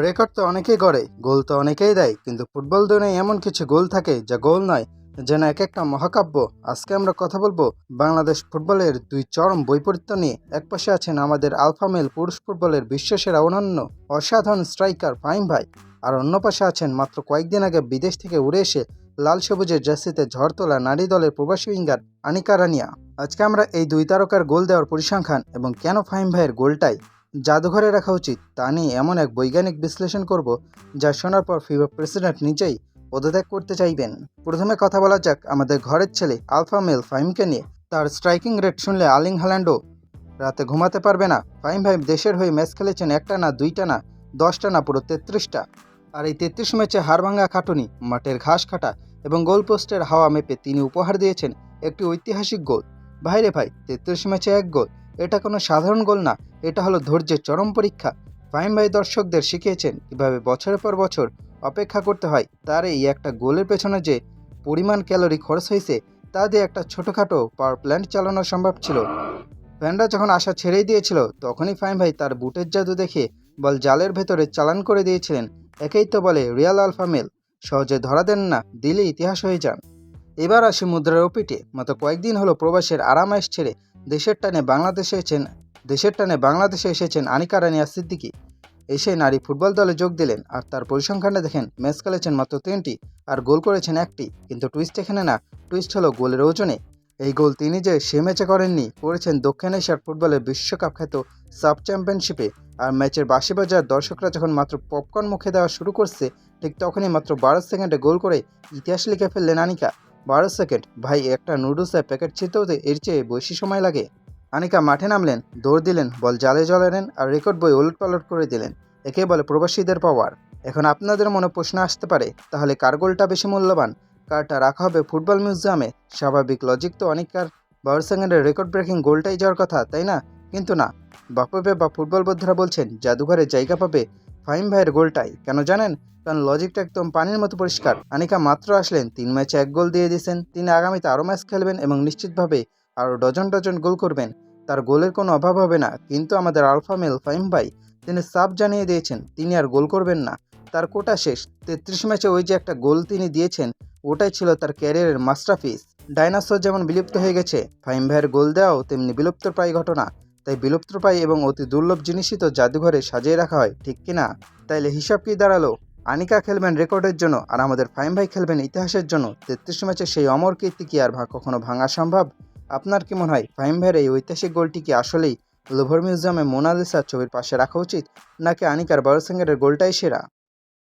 Record তো অনেকেই গড়ে, গোল তো অনেকেই দেয়, কিন্তু ফুটবল দুনিয়ায় এমন কিছু গোল থাকে যা গোল নয়, যেন এক একটা মহাকাব্য। আজকে আমরা কথা বলবো বাংলাদেশ ফুটবলের দুই চরম বৈপরীত্য নিয়ে। এক পাশে আছেন আমাদের আলফা মেল পুরুষ ফুটবলের বিশ্বসেরা অনন্য অসাধারণ স্ট্রাইকার ফাহিম ভাই, আর অন্য পাশে আছেন মাত্র কয়েকদিন আগে বিদেশ থেকে উড়ে এসে লাল সবুজের জার্সিতে ঝড় তোলা নারী দলের প্রবাসী উইঙ্গার আনিকা রানিয়া। আজকে আমরা এই দুই তারকার গোল দেওয়ার পরিসংখ্যান এবং কেন ফাহিম ভাইয়ের গোলটাই জাদুঘরে রাখা উচিত তা নিয়ে এমন এক বৈজ্ঞানিক বিশ্লেষণ করব যা শোনার পর ফিফা প্রেসিডেন্ট নিজেই পদত্যাগ করতে চাইবেন। প্রথমে কথা বলা যাক আমাদের ঘরের ছেলে আলফা মেল ফাহিমকে নিয়ে। তার স্ট্রাইকিং রেট শুনলে আর্লিং হাল্যান্ডও রাতে ঘুমাতে পারবে না। ফাহিম ভাই দেশের হয়ে ম্যাচ খেলেছেন একটা না, দুইটা না, 10টা না, পুরো 33টা। আর এই 33 ম্যাচে হাড়ভাঙ্গা খাটুনি, মাঠের ঘাস কাটা এবং গোল পোস্টের হাওয়া মেপে তিনি উপহার দিয়েছেন একটি ঐতিহাসিক গোল। ভাইরে ভাই, 33 ম্যাচে এক গোল, এটা কোনো সাধারণ গোল না, এটা হলো ধৈর্যের চরম পরীক্ষা। ফাহিম ভাই দর্শকদের শিখিয়েছেন কিভাবে বছরের পর বছর অপেক্ষা করতে হয়। তার এই একটা গোলের পেছনে যে পরিমাণ ক্যালোরি খরচ হয়েছে তা দিয়ে একটা ছোটোখাটো পাওয়ার প্ল্যান্ট চালানো সম্ভব ছিল। ফ্যানরা যখন আশা ছেড়েই দিয়েছিল তখনই ফাহিম ভাই তার বুটের জাদু দেখে বল জালের ভেতরে চালান করে দিয়েছিলেন। একেই তো বলে রিয়াল আলফা মেল, সহজে ধরা দেন না, দিলে ইতিহাস হয়ে যান। এবার আসি মুদ্রার ওপিটে। মাত্র কয়েকদিন হলো প্রবাসের আরামায়েশ ছেড়ে দেশের টানে বাংলাদেশে এসেছেন আনিকা রানিয়া সিদ্দিকী। এসে নারী ফুটবল দলে যোগ দিলেন, আর তার পরিসংখ্যানটা দেখেন, ম্যাচ খেলেছেন মাত্র 3টি আর গোল করেছেন একটি। কিন্তু টুইস্ট এখানে না, টুইস্ট হলো গোলের ওজনে। এই গোল তিনি যে সে ম্যাচে করেননি, করেছেন দক্ষিণ এশিয়ার ফুটবলের বিশ্বকাপ খ্যাত সাব চ্যাম্পিয়নশিপে। আর ম্যাচের বাঁশি বাজার দর্শকরা যখন মাত্র পপকর্ন মুখে দেওয়া শুরু করছে, ঠিক তখনই মাত্র 12 সেকেন্ডে গোল করে ইতিহাস লিখে ফেললেন আনিকা। 12 সেকেন্ড ভাই, একটা নুডলসের প্যাকেট ছিঁড়তেও এর চেয়ে বেশি সময় লাগে। আনিকা মাঠে নামলেন, দৌড় দিলেন, বল জালে জড়ালেন আর রেকর্ড বই ওলটপালট করে দিলেন। একে বলে প্রবাসীদের পাওয়ার। এখন আপনাদের মনে প্রশ্ন আসতে পারে, তাহলে কার গোলটা বেশি মূল্যবান, কারটা রাখা হবে ফুটবল মিউজিয়ামে? স্বাভাবিক লজিক তো অনেককার 12 সেকেন্ডের রেকর্ড ব্রেকিং গোলটাই যাওয়ার কথা, তাই না? কিন্তু না, বাফুফে বা ফুটবল বোদ্ধারা বলছেন জাদুঘরে জায়গা পাবে ফাহিম ভাইয়ের গোলটাই। কেন জানেন? কারণ লজিকটা একদম পানির মতো পরিষ্কার। আনিকা মাত্র আসলেন, 3 ম্যাচে 1 গোল দিয়ে দিয়েছেন। তিনি আগামীতে আরও ম্যাচ খেলবেন এবং নিশ্চিতভাবে আরও ডজন ডজন গোল করবেন। তার গোলের কোনো অভাব হবে না। কিন্তু আমাদের আলফা মেল ফাহিম ভাই, তিনি সাফ জানিয়ে দিয়েছেন তিনি আর গোল করবেন না। তার কোটা শেষ। 33 ম্যাচে ওই যে একটা গোল তিনি দিয়েছেন, ওটাই ছিল তার ক্যারিয়ারের মাস্টারপিস। ডাইনোসর যেমন বিলুপ্ত হয়ে গেছে, ফাহিম ভাইয়ের গোল দেওয়াও তেমনি বিলুপ্তপ্রায় ঘটনা। তাই বিলুপ্তপ্রায় এবং অতি দুর্লভ জিনিসই তো জাদুঘরে সাজিয়ে রাখা হয়, ঠিক কিনা? তাইলে হিসাব কি দাঁড়ালো? আনিকা খেলবেন রেকর্ডের জন্য, আর আমাদের ফাহিম ভাই খেলবেন ইতিহাসের জন্য। 33 ম্যাচে সেই অমর কীর্তি কি আর কখনো ভাঙা সম্ভব? আপনার কি মনে হয় ফাহিম ভাইয়ের এই ঐতিহাসিক গোলটি কি আসলেই লুভর মিউজিয়ামে মোনালিসা ছবির পাশে রাখা উচিত, নাকি আনিকার 12 সেকেন্ডের গোলটাই সেরা?